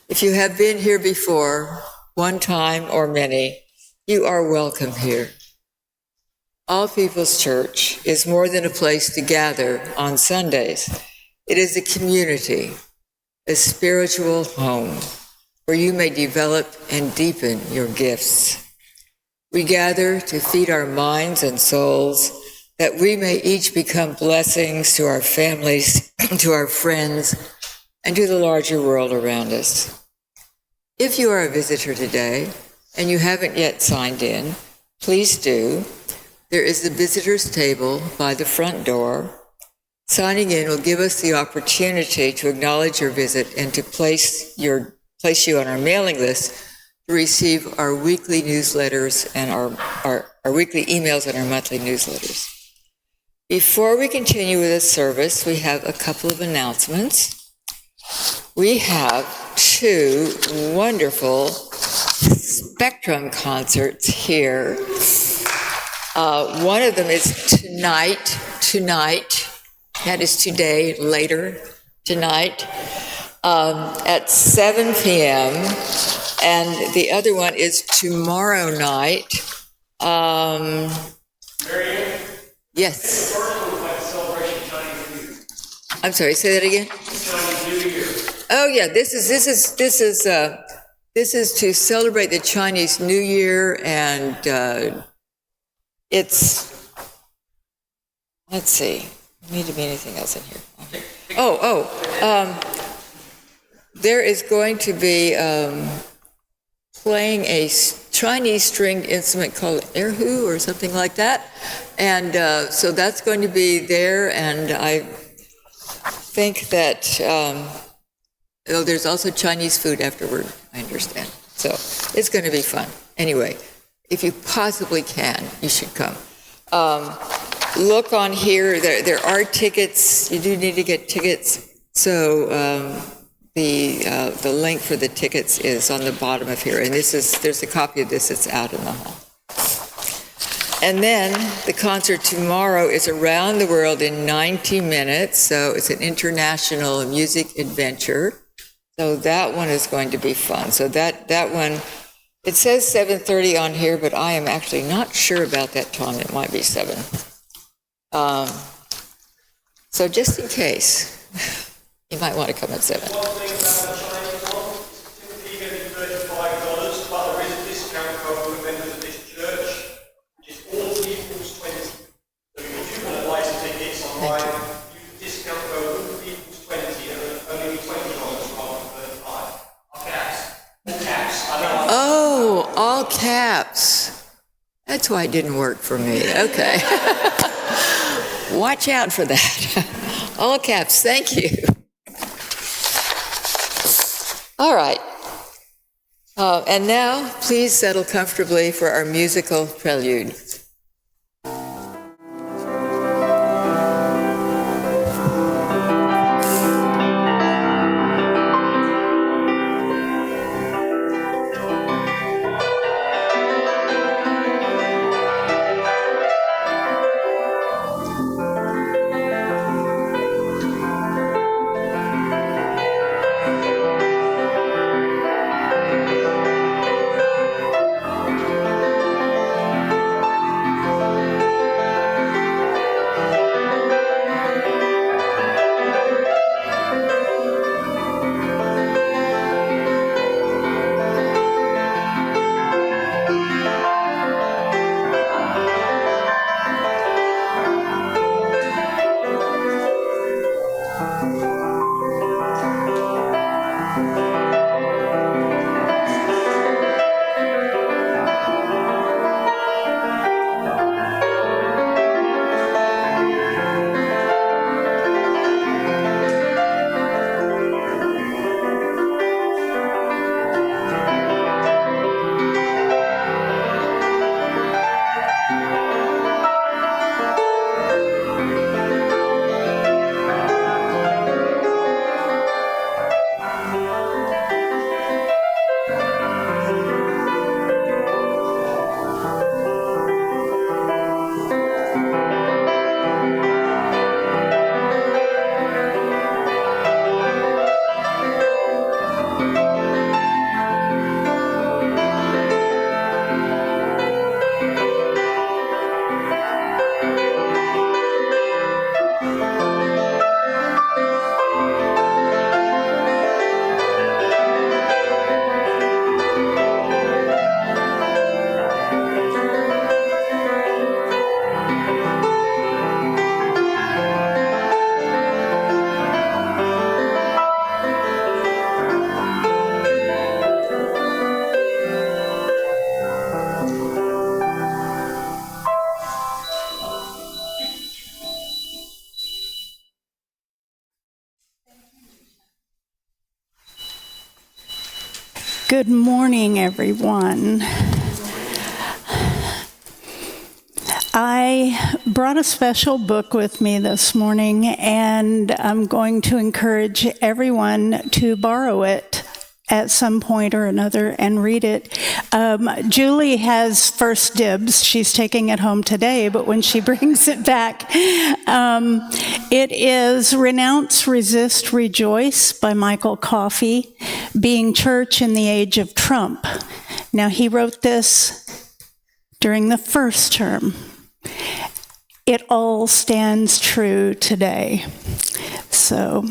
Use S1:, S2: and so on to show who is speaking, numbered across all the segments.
S1: If you have been here before, one time or many, you are welcome here. All People's Church is more than a place to gather on Sundays. It is a community, a spiritual home where you may develop and deepen your gifts. We gather to feed our minds and souls that we may each become blessings to our families, to our friends, and to the larger world around us. If you are a visitor today and you haven't yet signed in, please do. There is the visitors table by the front door. Signing in will give us the opportunity to acknowledge your visit and to place you on our mailing list to receive our weekly newsletters and our weekly emails and our monthly newsletters. Before we continue with the service, we have a couple of announcements. We have two wonderful Spectrum concerts here. One of them is tonight, that is today, later tonight, at 7 p.m., and the other one is tomorrow night. Yes. I'm sorry, say that again? Oh yeah, this is to celebrate the Chinese New Year, and it's, let's see, need to be anything else in here. There is going to be playing a Chinese stringed instrument called erhu or something like that, and so that's going to be there, and I think that there's also Chinese food afterward, I understand. So it's going to be fun. Anyway, if you possibly can, you should come. Look on here. There are tickets. You do need to get tickets. So the link for the tickets is on the bottom of here. And there's a copy of this that's out in the hall. And then the concert tomorrow is Around the World in 90 Minutes. So it's an international music adventure. So that one is going to be fun. So that one, it says 7:30 on here, but I am actually not sure about that time. It might be 7. So just in case, you might want to come at 7.
S2: One thing about the Chinese one, typically you get $35, but there is a discount code for members of this church, which is all equals 20. So if you want to buy some tickets online, use the discount code all equals 20, and only $20 rather than 35. All caps. All caps.
S1: Oh, all caps. That's why it didn't work for me. Okay. Watch out for that. All caps. Thank you. All right. And now, please settle comfortably for our musical prelude.
S3: Good morning, everyone. I brought a special book with me this morning, and I'm going to encourage everyone to borrow it at some point or another and read it. Julie has first dibs. She's taking it home today, but when she brings it back, it is Renounce, Resist, Rejoice by Michael Coffey, Being Church in the Age of Trump. Now, he wrote this during the first term. It all stands true today. So,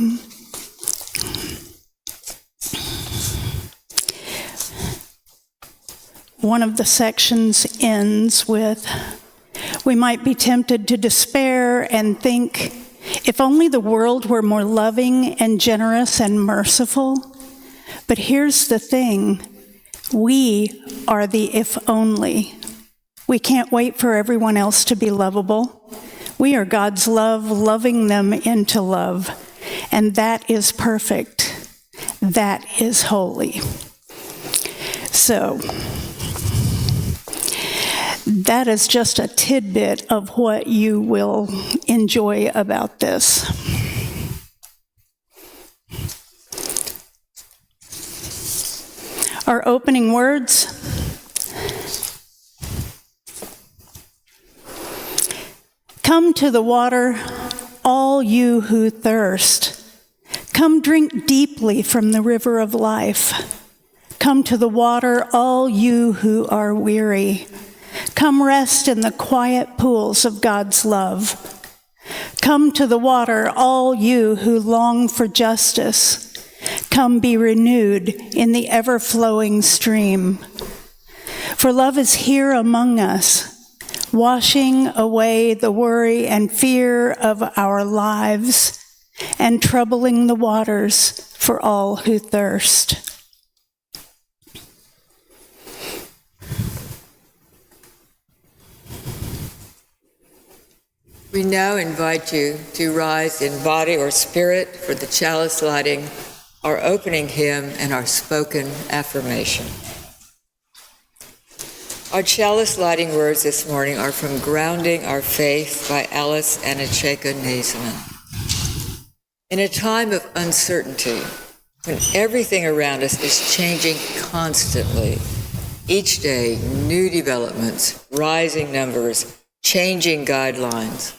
S3: one of the sections ends with, we might be tempted to despair and think, if only the world were more loving and generous and merciful. But here's the thing, we are the if only. We can't wait for everyone else to be lovable. We are God's love, loving them into love. And that is perfect. That is holy. So, that is just a tidbit of what you will enjoy about this. Our opening words. Come to the water, all you who thirst. Come drink deeply from the river of life. Come to the water, all you who are weary. Come rest in the quiet pools of God's love. Come to the water, all you who long for justice. Come be renewed in the ever-flowing stream. For love is here among us, washing away the worry and fear of our lives and troubling the waters for all who thirst.
S1: We now invite you to rise in body or spirit for the chalice lighting, our opening hymn, and our spoken affirmation. Our chalice lighting words this morning are from Grounding Our Faith by Alice Anacheka Naisman. In a time of uncertainty, when everything around us is changing constantly, each day new developments, rising numbers, changing guidelines,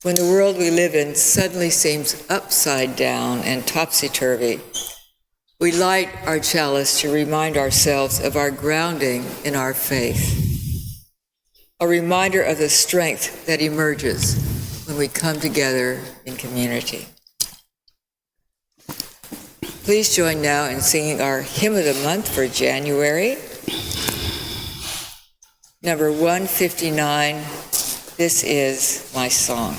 S1: when the world we live in suddenly seems upside down and topsy-turvy, we light our chalice to remind ourselves of our grounding in our faith, a reminder of the strength that emerges when we come together in community. Please join now in singing our Hymn of the Month for January, number 159, This Is My Song.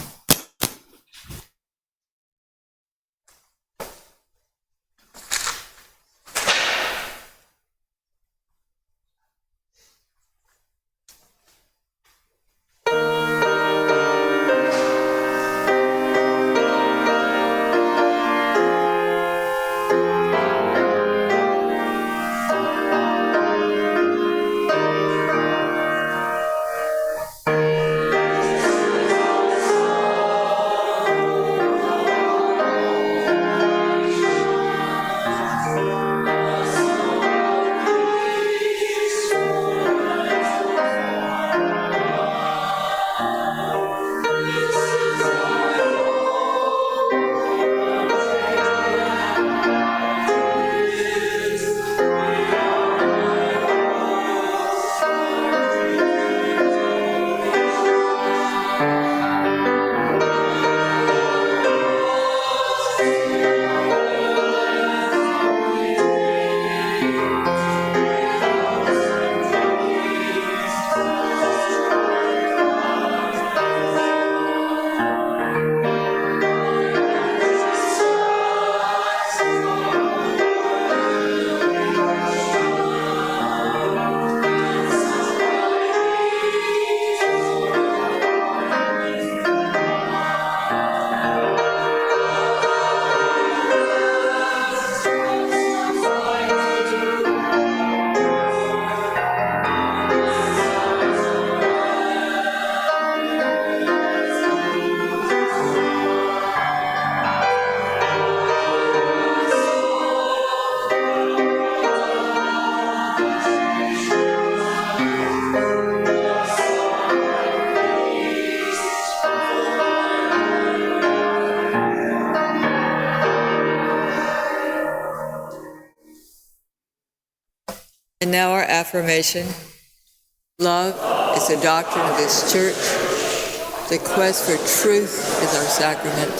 S1: And now our affirmation. Love is the doctrine of this church. The quest for truth is our sacrament,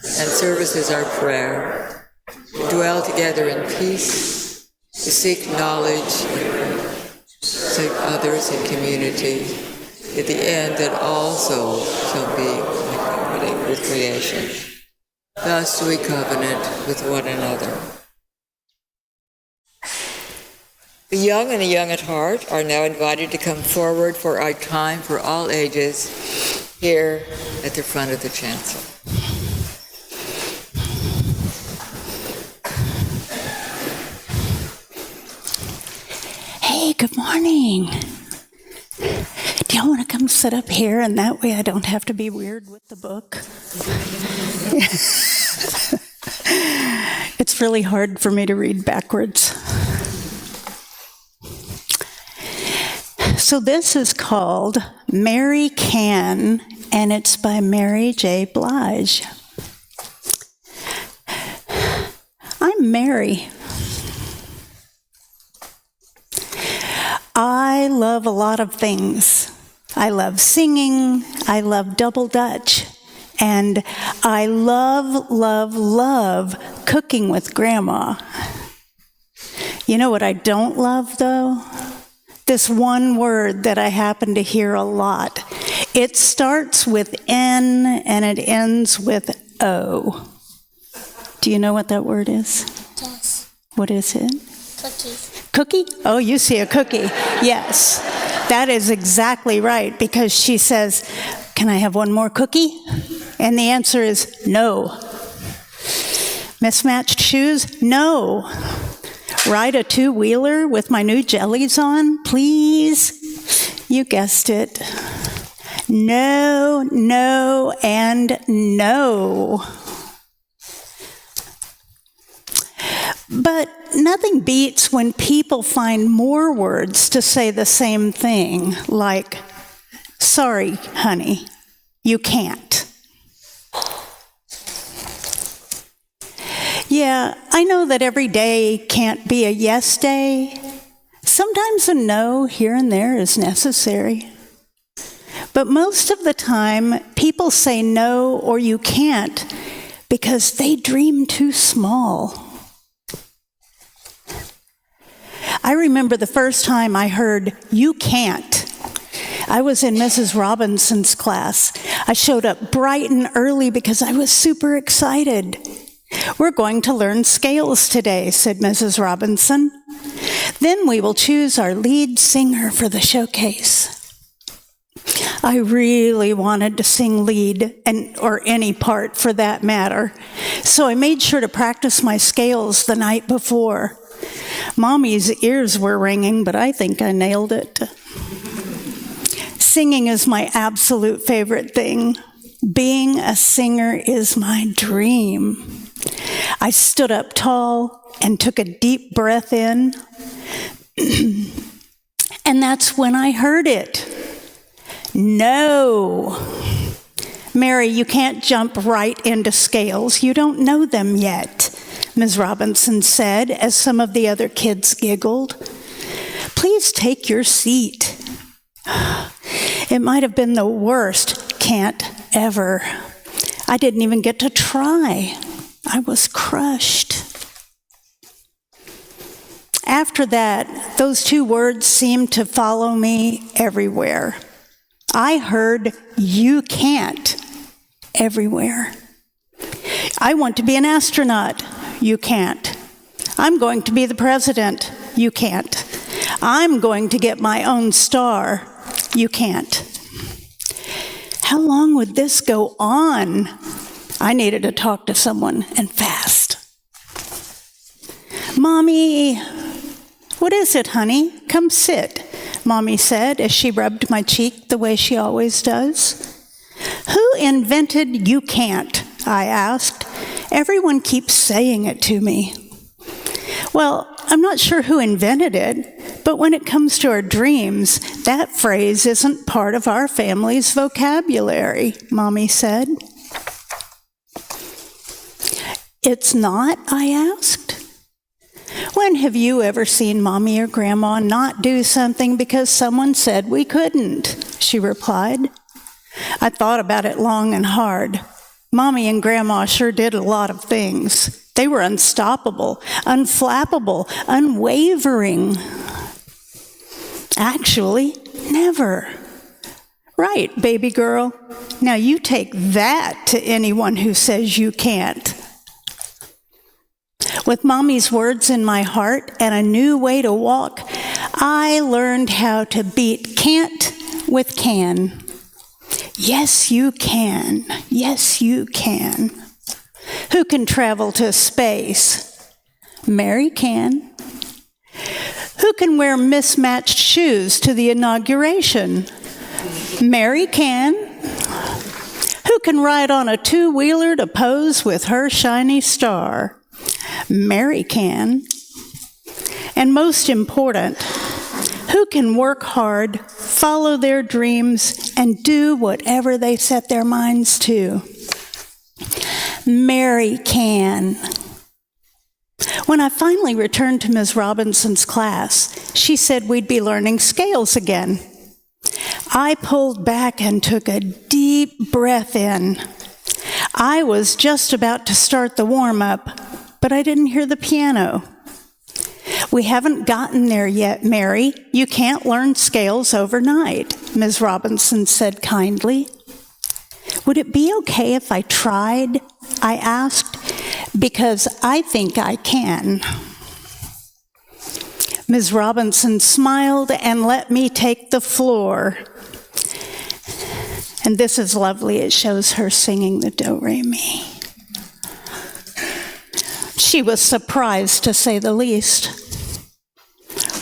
S1: and service is our prayer. To dwell together in peace, to seek knowledge, seek others in community, at the end that all souls shall be in harmony with creation. Thus do we covenant with one another. The young and the young at heart are now invited to come forward for our time for all ages here at the front of the chancel.
S3: Hey, good morning. Do y'all want to come sit up here, and that way I don't have to be weird with the book? It's really hard for me to read backwards. So this is called Mary Can, and it's by Mary J. Blige. I'm Mary. I love a lot of things. I love singing, I love double Dutch, and I love, love, love cooking with Grandma. You know what I don't love, though? This one word that I happen to hear a lot. It starts with N and it ends with O. Do you know what that word is?
S4: Yes.
S3: What is it?
S4: Cookies.
S3: Cookie? Oh, you see a cookie. Yes. That is exactly right, because she says, "Can I have one more cookie?" And the answer is no. Mismatched shoes? No. Ride a two-wheeler with my new jellies on, please? You guessed it. No, no, and no. But nothing beats when people find more words to say the same thing, like, "Sorry, honey, you can't." Yeah, I know that every day can't be a yes day. Sometimes a no here and there is necessary. But most of the time, people say no or you can't because they dream too small. I remember the first time I heard "you can't." I was in Mrs. Robinson's class. I showed up bright and early because I was super excited. "We're going to learn scales today," said Mrs. Robinson. "Then we will choose our lead singer for the showcase." I really wanted to sing lead, or any part for that matter, so I made sure to practice my scales the night before. Mommy's ears were ringing, but I think I nailed it. Singing is my absolute favorite thing. Being a singer is my dream. I stood up tall and took a deep breath in, and that's when I heard it. No. "Mary, you can't jump right into scales. You don't know them yet," Ms. Robinson said as some of the other kids giggled. "Please take your seat." It might have been the worst can't ever. I didn't even get to try. I was crushed. After that, those two words seemed to follow me everywhere. I heard "you can't" everywhere. I want to be an astronaut. You can't. I'm going to be the president. You can't. I'm going to get my own star. You can't. How long would this go on? I needed to talk to someone, and fast. Mommy, what is it, honey? Come sit, Mommy said as she rubbed my cheek the way she always does. Who invented "you can't"? I asked. Everyone keeps saying it to me. Well, I'm not sure who invented it, but when it comes to our dreams, that phrase isn't part of our family's vocabulary, Mommy said. It's not? I asked. When have you ever seen Mommy or Grandma not do something because someone said we couldn't? She replied. I thought about it long and hard. Mommy and Grandma sure did a lot of things. They were unstoppable, unflappable, unwavering. Actually, never. Right, baby girl. Now you take that to anyone who says you can't. With Mommy's words in my heart and a new way to walk, I learned how to beat can't with can. Yes, you can. Yes, you can. Who can travel to space? Mary can. Who can wear mismatched shoes to the inauguration? Mary can. Who can ride on a two-wheeler to pose with her shiny star? Mary can. And most important, who can work hard, follow their dreams, and do whatever they set their minds to? Mary can. When I finally returned to Ms. Robinson's class, she said we'd be learning scales again. I pulled back and took a deep breath in. I was just about to start the warm-up, but I didn't hear the piano. We haven't gotten there yet, Mary. You can't learn scales overnight, Ms. Robinson said kindly. Would it be okay if I tried? I asked, because I think I can. Ms. Robinson smiled and let me take the floor. And this is lovely. It shows her singing the do-re-mi. She was surprised, to say the least.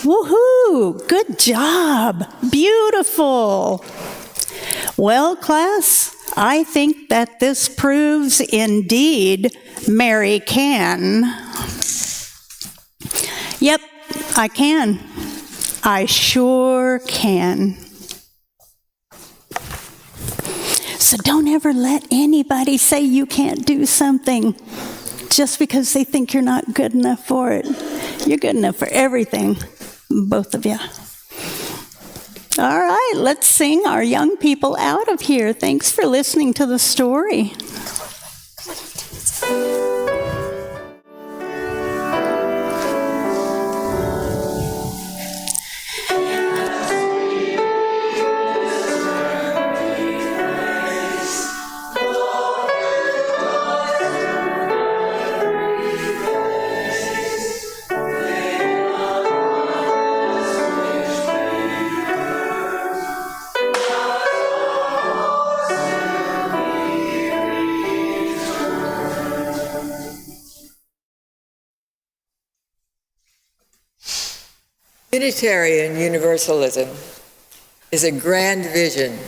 S3: Woohoo! Good job! Beautiful! Well, class, I think that this proves indeed Mary can. Yep, I can. I sure can. So don't ever let anybody say you can't do something just because they think you're not good enough for it. You're good enough for everything, both of you. All right, let's sing our young people out of here. Thanks for listening to the story.
S1: Unitarian Universalism is a grand vision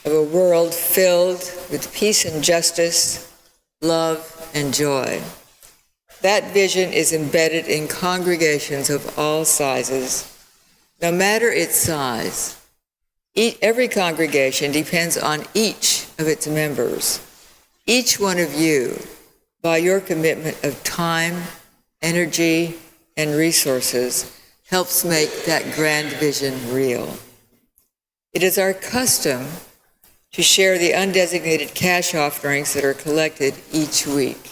S1: of a world filled with peace and justice, love and joy. That vision is embedded in congregations of all sizes. No matter its size, every congregation depends on each of its members. Each one of you, by your commitment of time, energy, and resources, helps make that grand vision real. It is our custom to share the undesignated cash offerings that are collected each week.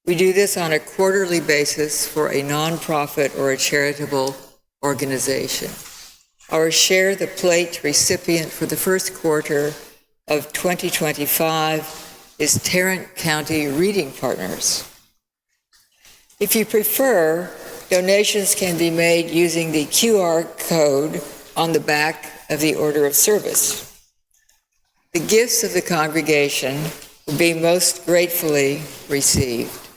S1: We do this on a quarterly basis for a nonprofit or a charitable organization. Our Share the Plate recipient for the first quarter of 2025 is Tarrant County Reading Partners. If you prefer, donations can be made using the QR code on the back of the order of service. The gifts of the congregation will be most gratefully received.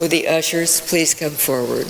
S1: Will the ushers please come forward?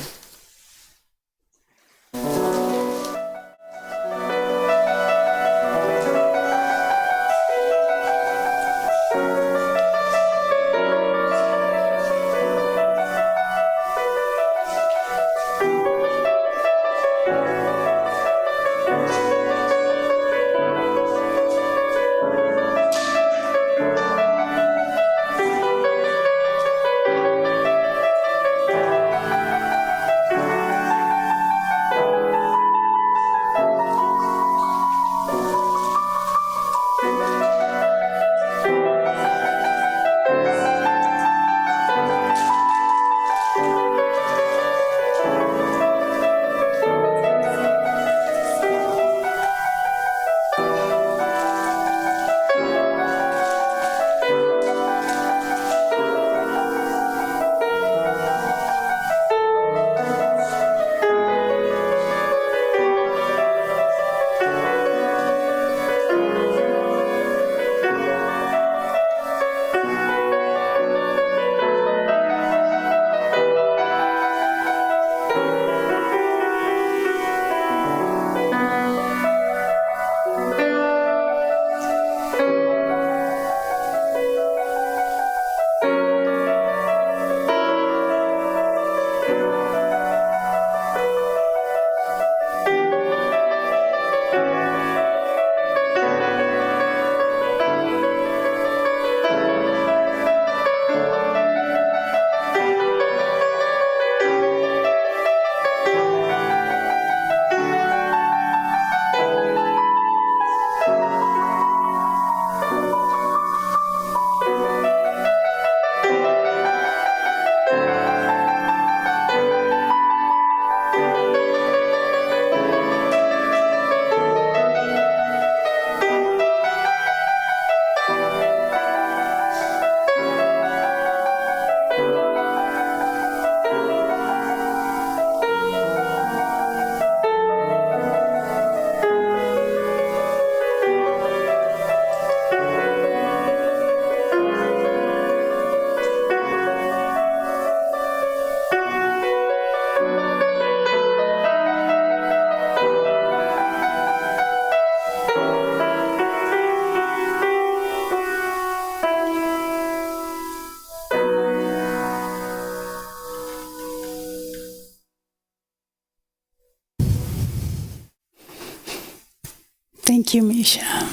S3: Thank you, Misha.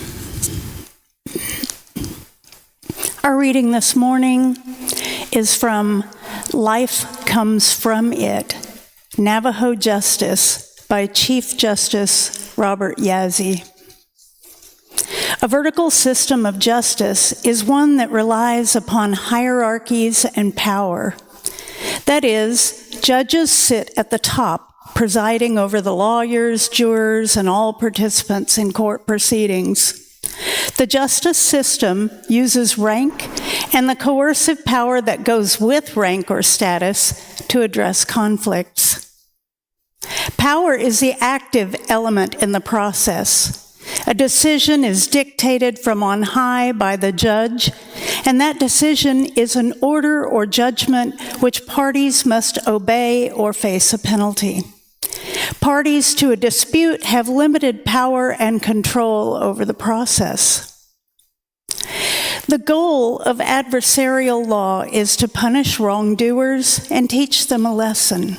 S3: Our reading this morning is from Life Comes From It, Navajo Justice by Chief Justice Robert Yazzie. A vertical system of justice is one that relies upon hierarchies and power. That is, judges sit at the top, presiding over the lawyers, jurors, and all participants in court proceedings. The justice system uses rank and the coercive power that goes with rank or status to address conflicts. Power is the active element in the process. A decision is dictated from on high by the judge, and that decision is an order or judgment which parties must obey or face a penalty. Parties to a dispute have limited power and control over the process. The goal of adversarial law is to punish wrongdoers and teach them a lesson.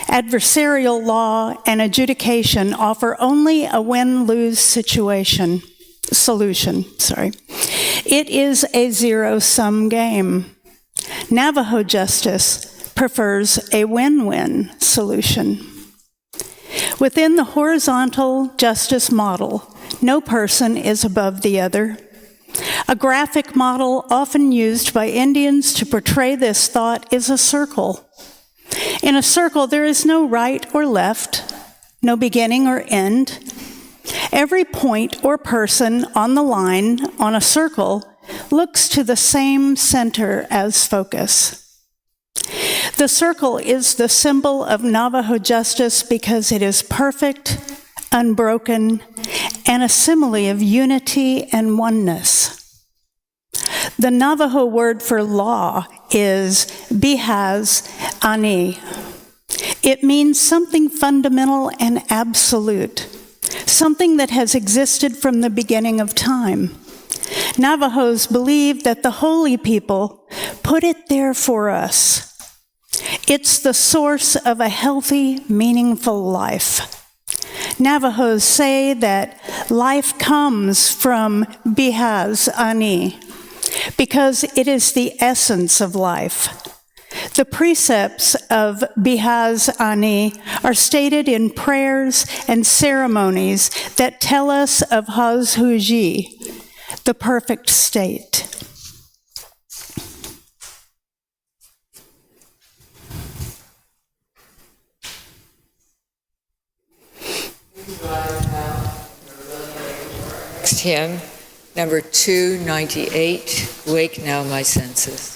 S3: Adversarial law and adjudication offer only a win-lose solution. It is a zero-sum game. Navajo justice prefers a win-win solution. Within the horizontal justice model, no person is above the other. A graphic model often used by Indians to portray this thought is a circle. In a circle, there is no right or left, no beginning or end. Every point or person on the line on a circle looks to the same center as focus. The circle is the symbol of Navajo justice because it is perfect, unbroken, and a simile of unity and oneness. The Navajo word for law is bihaz ani. It means something fundamental and absolute, something that has existed from the beginning of time. Navajos believe that the holy people put it there for us. It's the source of a healthy, meaningful life. Navajos say that life comes from bihaz ani, because it is the essence of life. The precepts of bihaz ani are stated in prayers and ceremonies that tell us of hazhuji, the perfect state.
S1: Next hymn, number 298, Wake Now My Senses.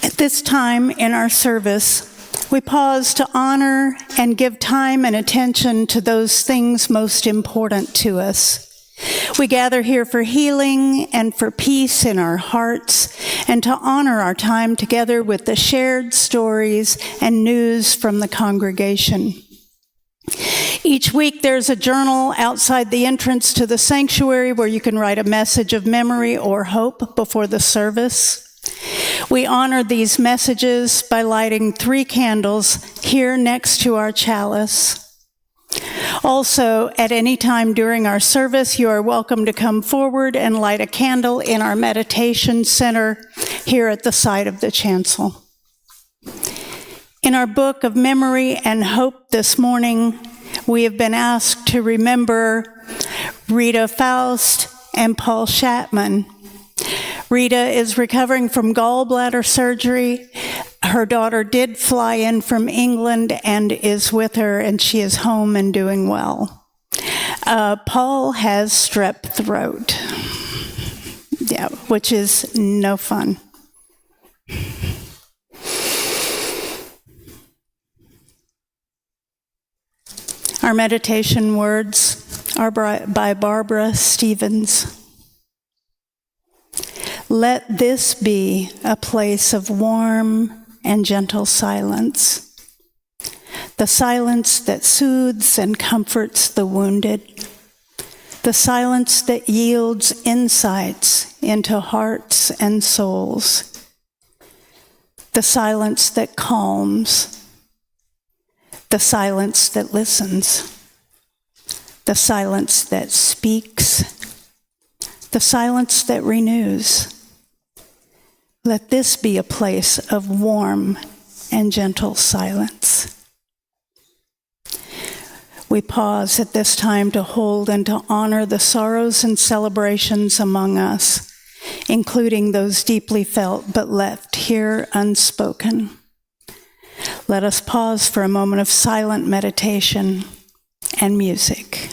S3: At this time in our service, we pause to honor and give time and attention to those things most important to us. We gather here for healing and for peace in our hearts, and to honor our time together with the shared stories and news from the congregation. Each week there's a journal outside the entrance to the sanctuary where you can write a message of memory or hope before the service. We honor these messages by lighting 3 candles here next to our chalice. Also, at any time during our service, you are welcome to come forward and light a candle in our meditation center here at the side of the chancel. In our book of memory and hope this morning, we have been asked to remember Rita Faust and Paul Shatman. Rita is recovering from gallbladder surgery. Her daughter did fly in from England and is with her, and she is home and doing well. Paul has strep throat, which is no fun. Our meditation words are by Barbara Stevens. Let this be a place of warm and gentle silence, the silence that soothes and comforts the wounded, the silence that yields insights into hearts and souls, the silence that calms, the silence that listens, the silence that speaks, the silence that renews. Let this be a place of warm and gentle silence. We pause at this time to hold and to honor the sorrows and celebrations among us, including those deeply felt but left here unspoken. Let us pause for a moment of silent meditation and music.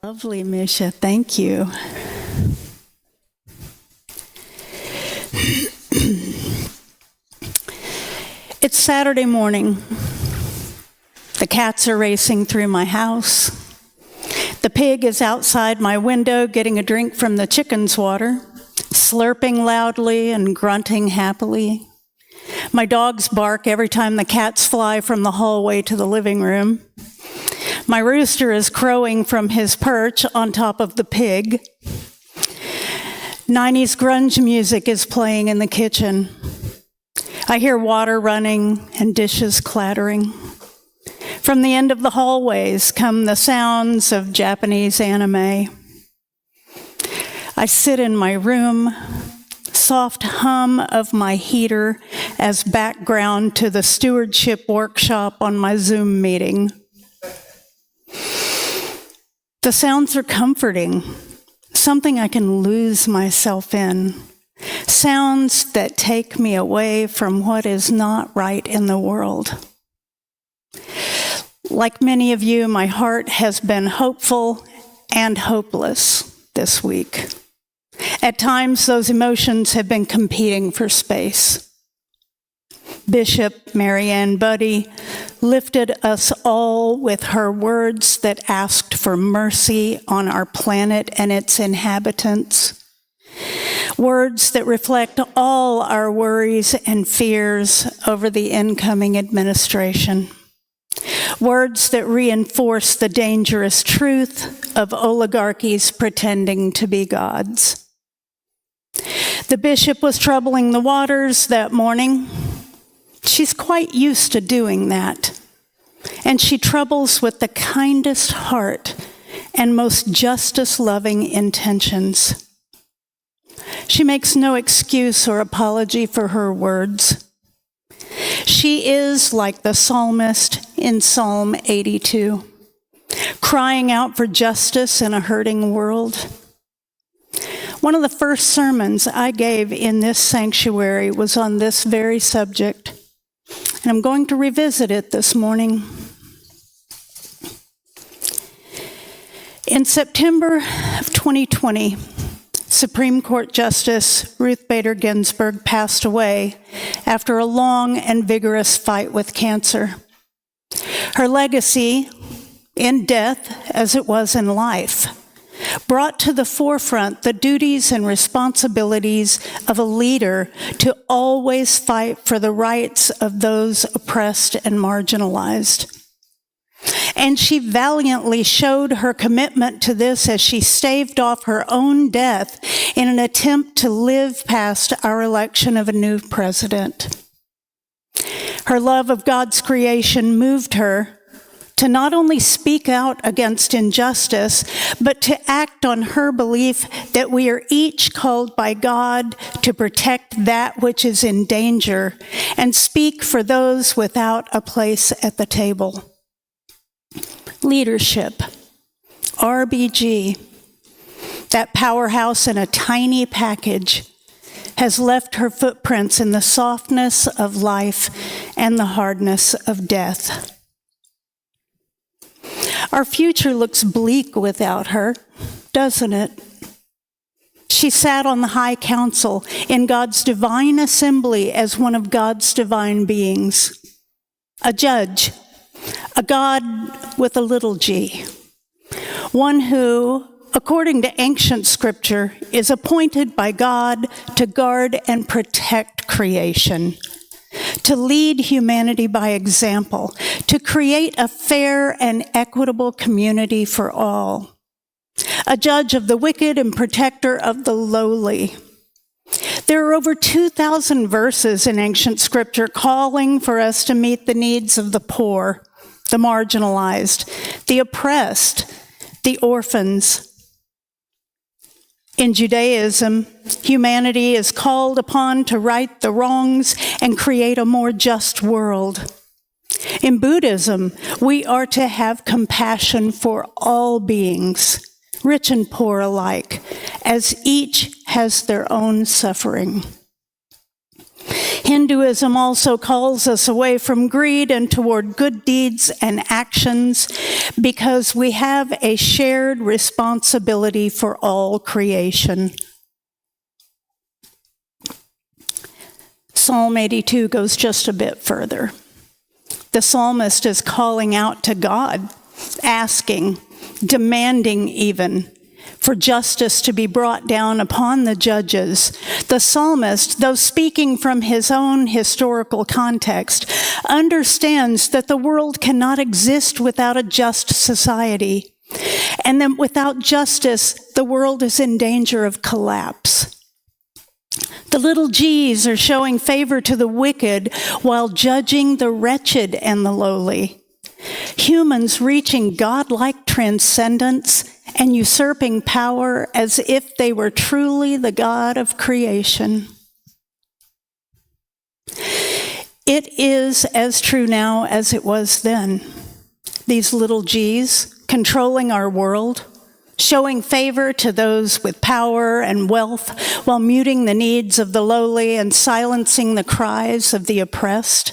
S3: Lovely, Misha. Thank you. It's Saturday morning. The cats are racing through my house. The pig is outside my window getting a drink from the chicken's water, slurping loudly and grunting happily. My dogs bark every time the cats fly from the hallway to the living room. My rooster is crowing from his perch on top of the pig. 90s grunge music is playing in the kitchen. I hear water running and dishes clattering. From the end of the hallways come the sounds of Japanese anime. I sit in my room, soft hum of my heater as background to the stewardship workshop on my Zoom meeting. The sounds are comforting, something I can lose myself in. Sounds that take me away from what is not right in the world. Like many of you, my heart has been hopeful and hopeless this week. At times, those emotions have been competing for space. Bishop Marianne Buddy lifted us all with her words that asked for mercy on our planet and its inhabitants. Words that reflect all our worries and fears over the incoming administration. Words that reinforce the dangerous truth of oligarchies pretending to be gods. The bishop was troubling the waters that morning. She's quite used to doing that. And she troubles with the kindest heart and most justice-loving intentions. She makes no excuse or apology for her words. She is like the psalmist in Psalm 82, crying out for justice in a hurting world. One of the first sermons I gave in this sanctuary was on this very subject, and I'm going to revisit it this morning. In September of 2020, Supreme Court Justice Ruth Bader Ginsburg passed away after a long and vigorous fight with cancer. Her legacy, in death as it was in life, brought to the forefront the duties and responsibilities of a leader to always fight for the rights of those oppressed and marginalized. And she valiantly showed her commitment to this as she staved off her own death in an attempt to live past our election of a new president. Her love of God's creation moved her to not only speak out against injustice, but to act on her belief that we are each called by God to protect that which is in danger and speak for those without a place at the table. Leadership, RBG, that powerhouse in a tiny package, has left her footprints in the softness of life and the hardness of death. Our future looks bleak without her, doesn't it? She sat on the high council in God's divine assembly as one of God's divine beings, a judge, a God with a little g, one who, according to ancient scripture, is appointed by God to guard and protect creation, to lead humanity by example, to create a fair and equitable community for all, a judge of the wicked and protector of the lowly. There are over 2,000 verses in ancient scripture calling for us to meet the needs of the poor, the marginalized, the oppressed, the orphans. In Judaism, humanity is called upon to right the wrongs and create a more just world. In Buddhism, we are to have compassion for all beings, rich and poor alike, as each has their own suffering. Hinduism also calls us away from greed and toward good deeds and actions because we have a shared responsibility for all creation. Psalm 82 goes just a bit further. The psalmist is calling out to God, asking, demanding even, for justice to be brought down upon the judges. The psalmist, though speaking from his own historical context, understands that the world cannot exist without a just society, and that without justice, the world is in danger of collapse. The little G's are showing favor to the wicked while judging the wretched and the lowly. Humans reaching godlike transcendence and usurping power as if they were truly the God of creation. It is as true now as it was then. These little G's controlling our world, showing favor to those with power and wealth while muting the needs of the lowly and silencing the cries of the oppressed.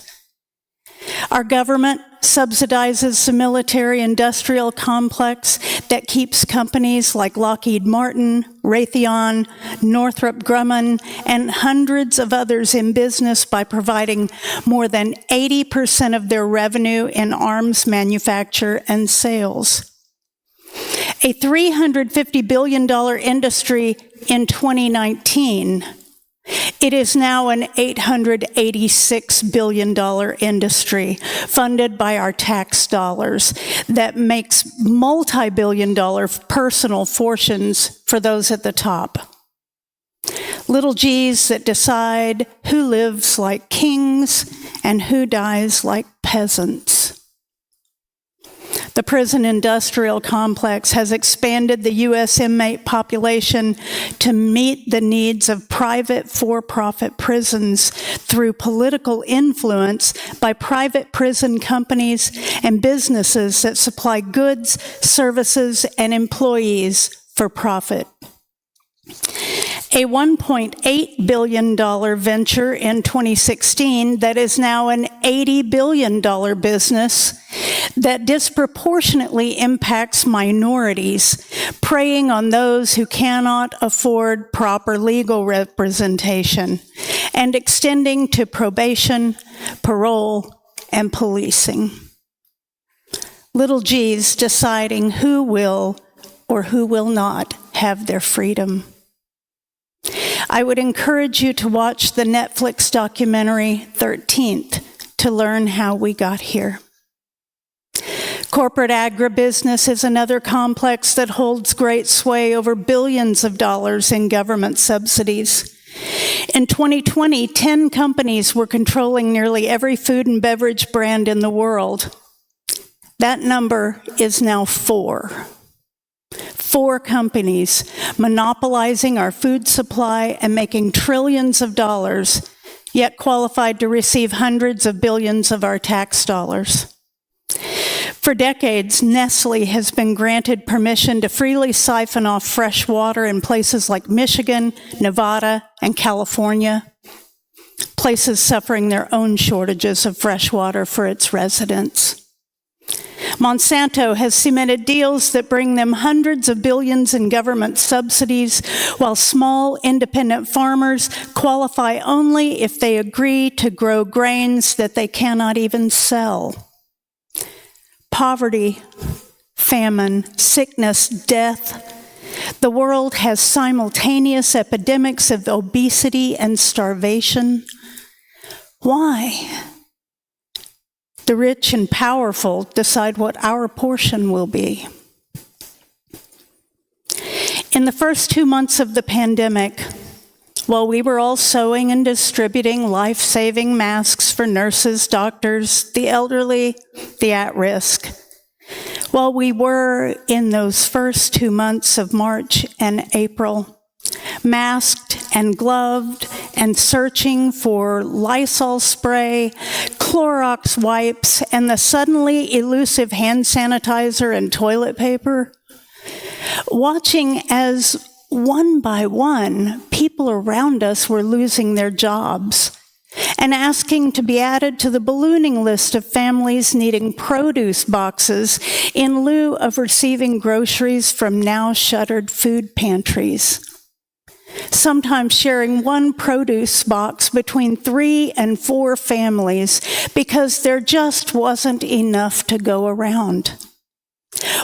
S3: Our government subsidizes the military-industrial complex that keeps companies like Lockheed Martin, Raytheon, Northrop Grumman, and hundreds of others in business by providing more than 80% of their revenue in arms manufacture and sales. A $350 billion industry in 2019, it is now an $886 billion industry funded by our tax dollars that makes multi-billion-dollar personal fortunes for those at the top. Little G's that decide who lives like kings and who dies like peasants. The prison industrial complex has expanded the U.S. inmate population to meet the needs of private for-profit prisons through political influence by private prison companies and businesses that supply goods, services, and employees for profit. A $1.8 billion venture in 2016 that is now an $80 billion business that disproportionately impacts minorities, preying on those who cannot afford proper legal representation, and extending to probation, parole, and policing. Little G's deciding who will or who will not have their freedom. I would encourage you to watch the Netflix documentary 13th to learn how we got here. Corporate agribusiness is another complex that holds great sway over billions of dollars in government subsidies. In 2020, 10 companies were controlling nearly every food and beverage brand in the world. That number is now 4. 4 companies monopolizing our food supply and making trillions of dollars, yet qualified to receive hundreds of billions of our tax dollars. For decades, Nestle has been granted permission to freely siphon off fresh water in places like Michigan, Nevada, and California, places suffering their own shortages of fresh water for its residents. Monsanto has cemented deals that bring them hundreds of billions in government subsidies, while small independent farmers qualify only if they agree to grow grains that they cannot even sell. Poverty, famine, sickness, death. The world has simultaneous epidemics of obesity and starvation. Why? The rich and powerful decide what our portion will be. In the first 2 months of the pandemic, while we were all sewing and distributing life-saving masks for nurses, doctors, the elderly, the at-risk, while we were in those first 2 months of March and April, masked and gloved and searching for Lysol spray, Clorox wipes, and the suddenly elusive hand sanitizer and toilet paper, watching as one by one people around us were losing their jobs and asking to be added to the ballooning list of families needing produce boxes in lieu of receiving groceries from now shuttered food pantries. Sometimes sharing one produce box between 3 and 4 families because there just wasn't enough to go around.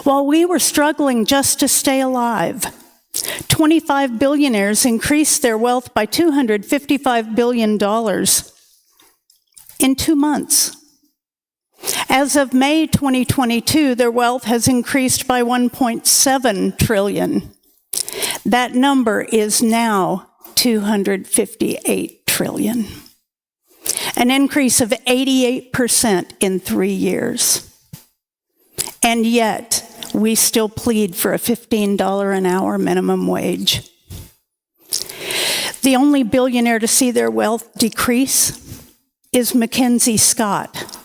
S3: While we were struggling just to stay alive, 25 billionaires increased their wealth by $255 billion in 2 months. As of May 2022, their wealth has increased by $1.7 trillion. That number is now $258 trillion, an increase of 88% in 3 years. And yet, we still plead for a $15 an hour minimum wage. The only billionaire to see their wealth decrease is Mackenzie Scott,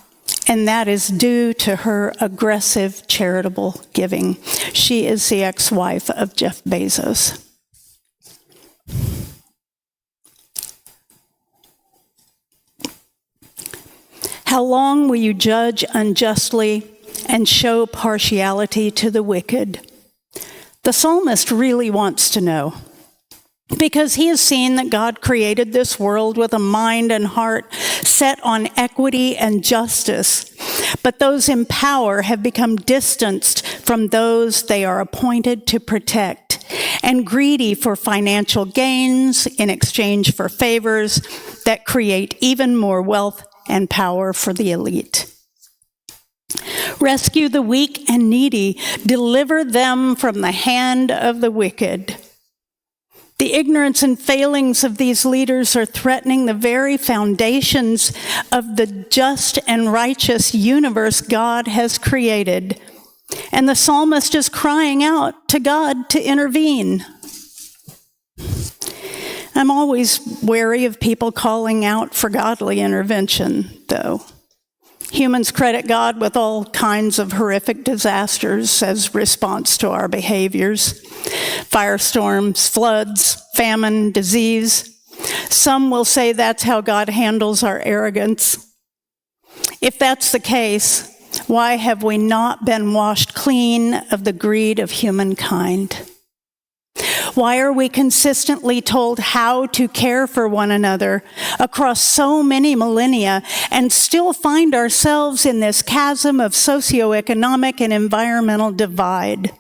S3: and that is due to her aggressive charitable giving. She is the ex-wife of Jeff Bezos. How long will you judge unjustly and show partiality to the wicked? The psalmist really wants to know, because he has seen that God created this world with a mind and heart set on equity and justice, but those in power have become distanced from those they are appointed to protect, and greedy for financial gains in exchange for favors that create even more wealth and power for the elite. Rescue the weak and needy, deliver them from the hand of the wicked. The ignorance and failings of these leaders are threatening the very foundations of the just and righteous universe God has created. And the psalmist is crying out to God to intervene. I'm always wary of people calling out for godly intervention, though. Humans credit God with all kinds of horrific disasters as response to our behaviors. Firestorms, floods, famine, disease. Some will say that's how God handles our arrogance. If that's the case, why have we not been washed clean of the greed of humankind? Why are we consistently told how to care for one another across so many millennia and still find ourselves in this chasm of socioeconomic and environmental divide?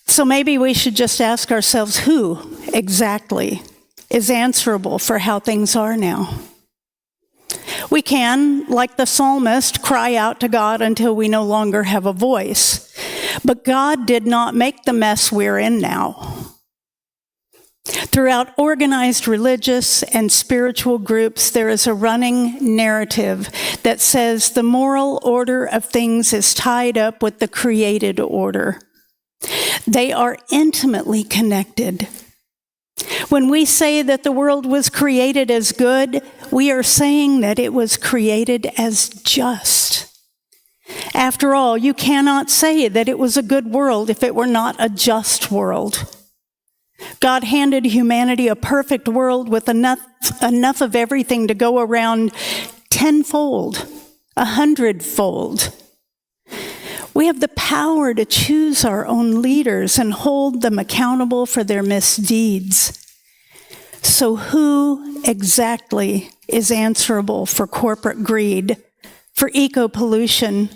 S3: So maybe we should just ask ourselves, who exactly is answerable for how things are now? We can, like the psalmist, cry out to God until we no longer have a voice. But God did not make the mess we're in now. Throughout organized religious and spiritual groups, there is a running narrative that says the moral order of things is tied up with the created order. They are intimately connected. When we say that the world was created as good, we are saying that it was created as just. After all, you cannot say that it was a good world if it were not a just world. God handed humanity a perfect world with enough of everything to go around tenfold, 100-fold. We have the power to choose our own leaders and hold them accountable for their misdeeds. So who exactly is answerable for corporate greed, for eco-pollution,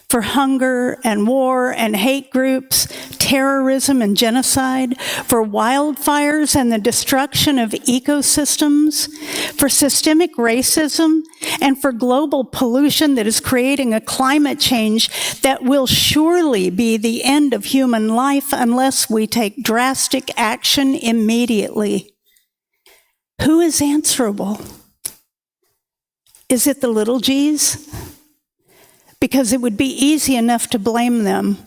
S3: for hunger and war and hate groups, terrorism and genocide, for wildfires and the destruction of ecosystems, for systemic racism, and for global pollution that is creating a climate change that will surely be the end of human life unless we take drastic action immediately? Who is answerable? Is it the little g's? Because it would be easy enough to blame them,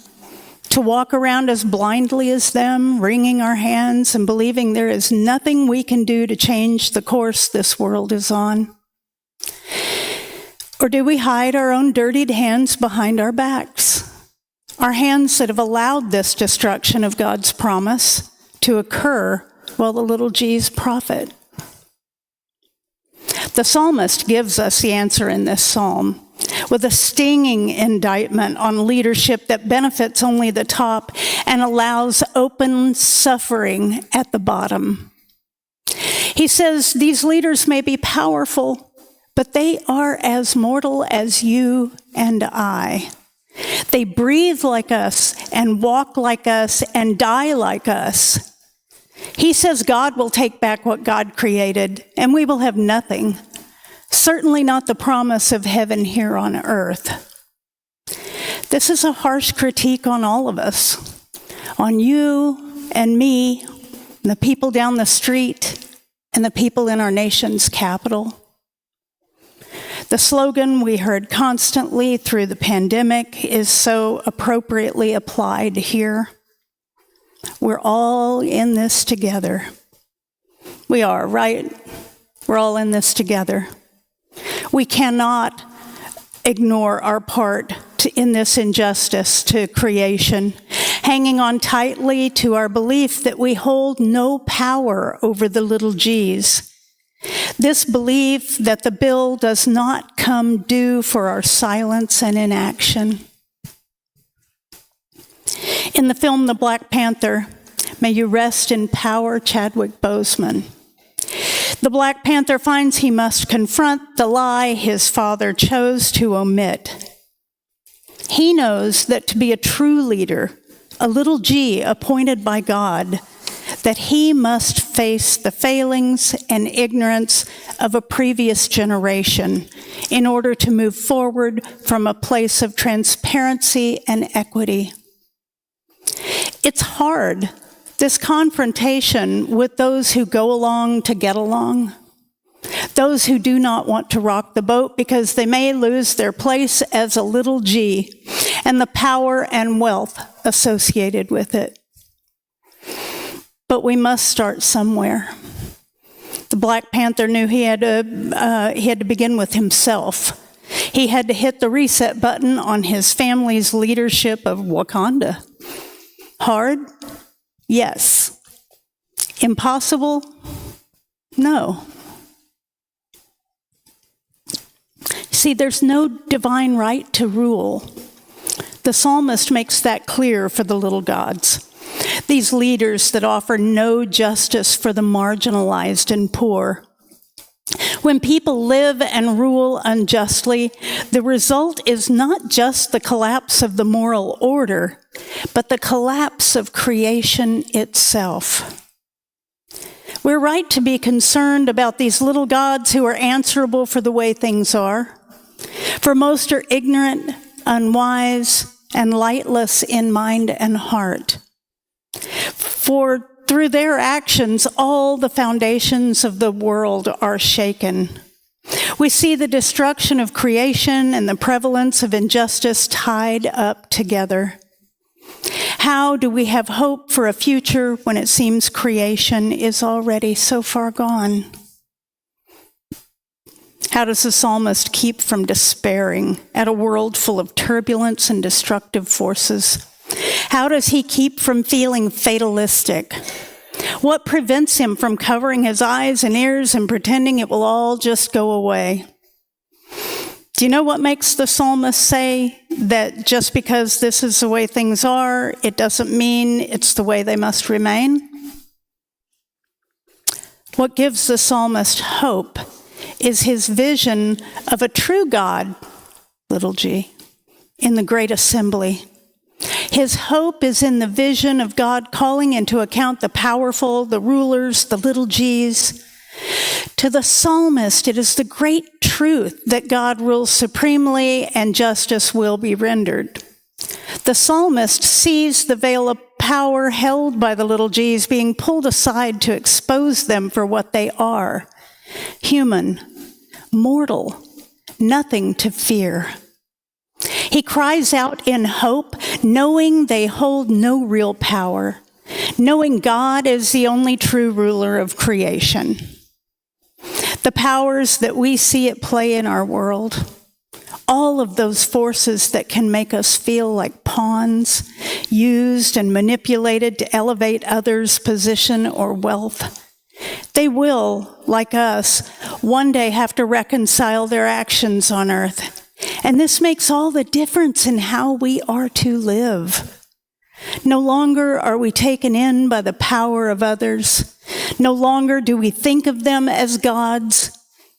S3: to walk around as blindly as them, wringing our hands and believing there is nothing we can do to change the course this world is on. Or do we hide our own dirtied hands behind our backs? Our hands that have allowed this destruction of God's promise to occur while the little g's profit. The psalmist gives us the answer in this psalm with a stinging indictment on leadership that benefits only the top and allows open suffering at the bottom. He says these leaders may be powerful, but they are as mortal as you and I. They breathe like us and walk like us and die like us. He says God will take back what God created, and we will have nothing. Certainly not the promise of heaven here on earth. This is a harsh critique on all of us, on you and me, and the people down the street, and the people in our nation's capital. The slogan we heard constantly through the pandemic is so appropriately applied here. We're all in this together. We are, right? We're all in this together. We cannot ignore our part in this injustice to creation, hanging on tightly to our belief that we hold no power over the little g's. This belief that the bill does not come due for our silence and inaction. In the film The Black Panther, may you rest in power, Chadwick Boseman. The Black Panther finds he must confront the lie his father chose to omit. He knows that to be a true leader, a little g appointed by God, that he must face the failings and ignorance of a previous generation in order to move forward from a place of transparency and equity. It's hard, this confrontation with those who go along to get along, those who do not want to rock the boat because they may lose their place as a little g and the power and wealth associated with it. But we must start somewhere. The Black Panther knew he had to begin with himself. He had to hit the reset button on his family's leadership of Wakanda. Hard? Yes. Impossible? No. See, there's no divine right to rule. The psalmist makes that clear for the little gods. These leaders that offer no justice for the marginalized and poor. When people live and rule unjustly, the result is not just the collapse of the moral order, but the collapse of creation itself. We're right to be concerned about these little gods who are answerable for the way things are. For most are ignorant, unwise, and lightless in mind and heart. For through their actions, all the foundations of the world are shaken. We see the destruction of creation and the prevalence of injustice tied up together. How do we have hope for a future when it seems creation is already so far gone? How does the psalmist keep from despairing at a world full of turbulence and destructive forces? How does he keep from feeling fatalistic? What prevents him from covering his eyes and ears and pretending it will all just go away? Do you know what makes the psalmist say that just because this is the way things are, it doesn't mean it's the way they must remain? What gives the psalmist hope is his vision of a true God, little g, in the great assembly. His hope is in the vision of God calling into account the powerful, the rulers, the little g's. To the psalmist, it is the great truth that God rules supremely and justice will be rendered. The psalmist sees the veil of power held by the little g's being pulled aside to expose them for what they are: human, mortal, nothing to fear. He cries out in hope, knowing they hold no real power, knowing God is the only true ruler of creation. The powers that we see at play in our world, all of those forces that can make us feel like pawns, used and manipulated to elevate others' position or wealth, They will, like us, one day have to reconcile their actions on earth. And this makes all the difference in how we are to live. No longer are we taken in by the power of others. No longer do we think of them as gods.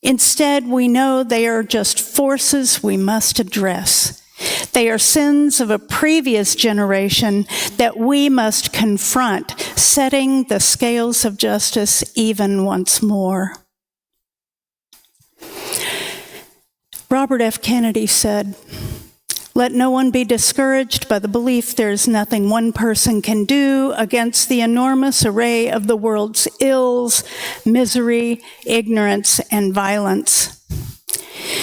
S3: Instead, we know they are just forces we must address. They are sins of a previous generation that we must confront, setting the scales of justice even once more. Robert F. Kennedy said, "Let no one be discouraged by the belief there is nothing one person can do against the enormous array of the world's ills, misery, ignorance, and violence.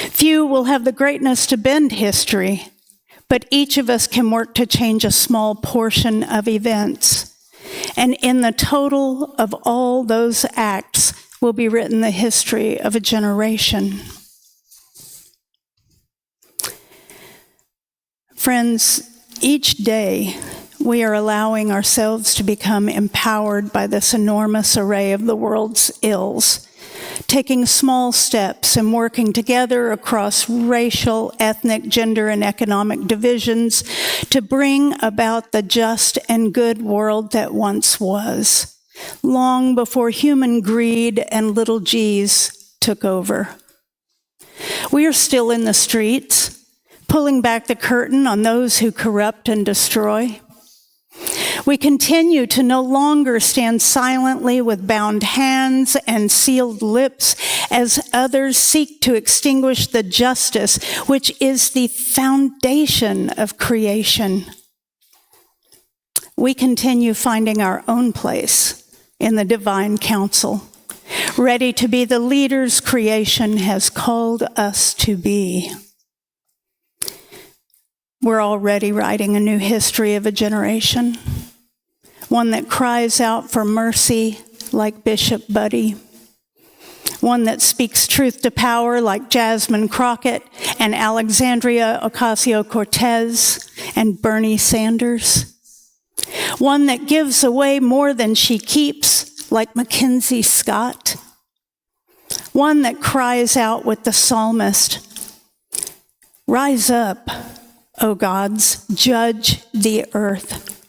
S3: Few will have the greatness to bend history, but each of us can work to change a small portion of events. And in the total of all those acts will be written the history of a generation." Friends, each day we are allowing ourselves to become empowered by this enormous array of the world's ills, taking small steps and working together across racial, ethnic, gender, and economic divisions to bring about the just and good world that once was, long before human greed and little g's took over. We are still in the streets, pulling back the curtain on those who corrupt and destroy. We continue to no longer stand silently with bound hands and sealed lips as others seek to extinguish the justice which is the foundation of creation. We continue finding our own place in the divine council, ready to be the leaders creation has called us to be. We're already writing a new history of a generation, one that cries out for mercy like Bishop Buddy, one that speaks truth to power like Jasmine Crockett and Alexandria Ocasio-Cortez and Bernie Sanders, one that gives away more than she keeps like Mackenzie Scott, one that cries out with the psalmist, "Rise up, O gods, judge the earth,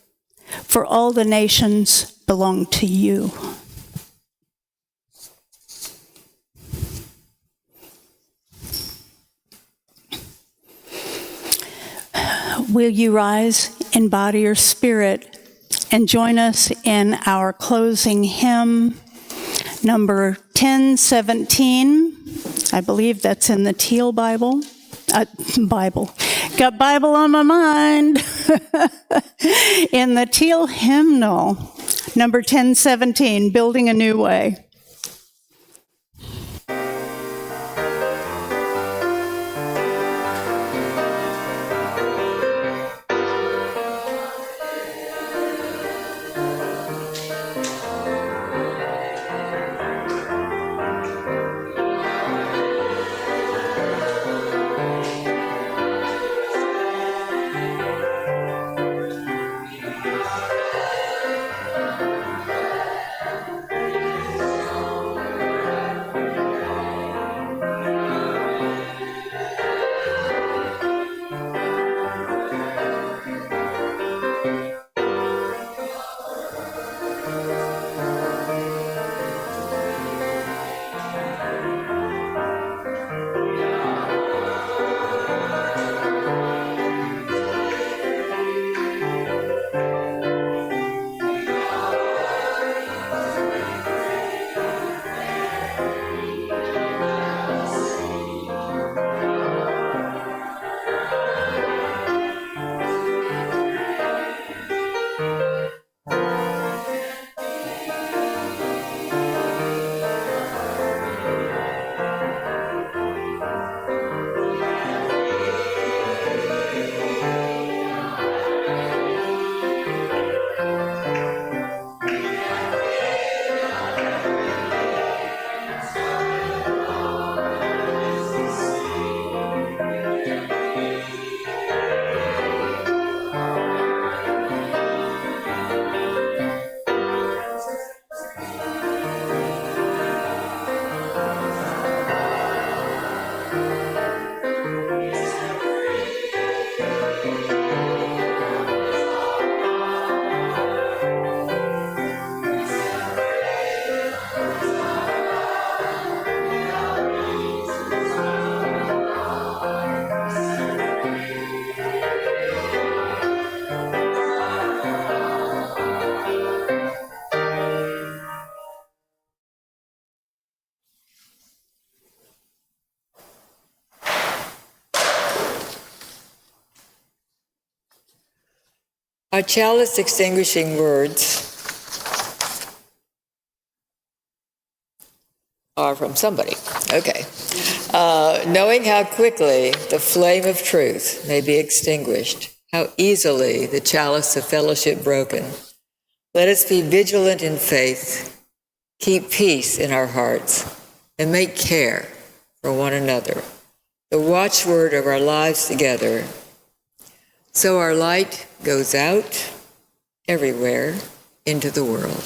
S3: for all the nations belong to you." Will you rise in body or spirit and join us in our closing hymn, number 1017? I believe that's in the Teal Bible. Got Bible on my mind. In the Teal hymnal, number 1017, Building a New Way.
S1: Our chalice extinguishing words are from somebody. Okay. Knowing how quickly the flame of truth may be extinguished, how easily the chalice of fellowship broken, let us be vigilant in faith, keep peace in our hearts, and make care for one another, the watchword of our lives together, so our light goes out everywhere into the world.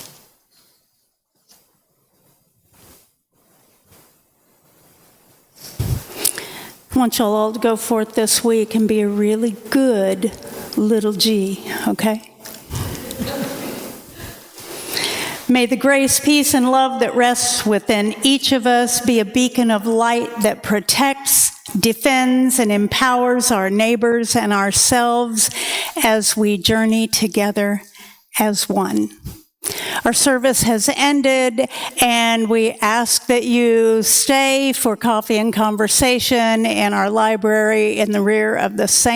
S3: I want y'all all to go forth this week and be a really good little G, okay? May the grace, peace, and love that rests within each of us be a beacon of light that protects, defends, and empowers our neighbors and ourselves as we journey together as one. Our service has ended, and we ask that you stay for coffee and conversation in our library in the rear of the sanctuary.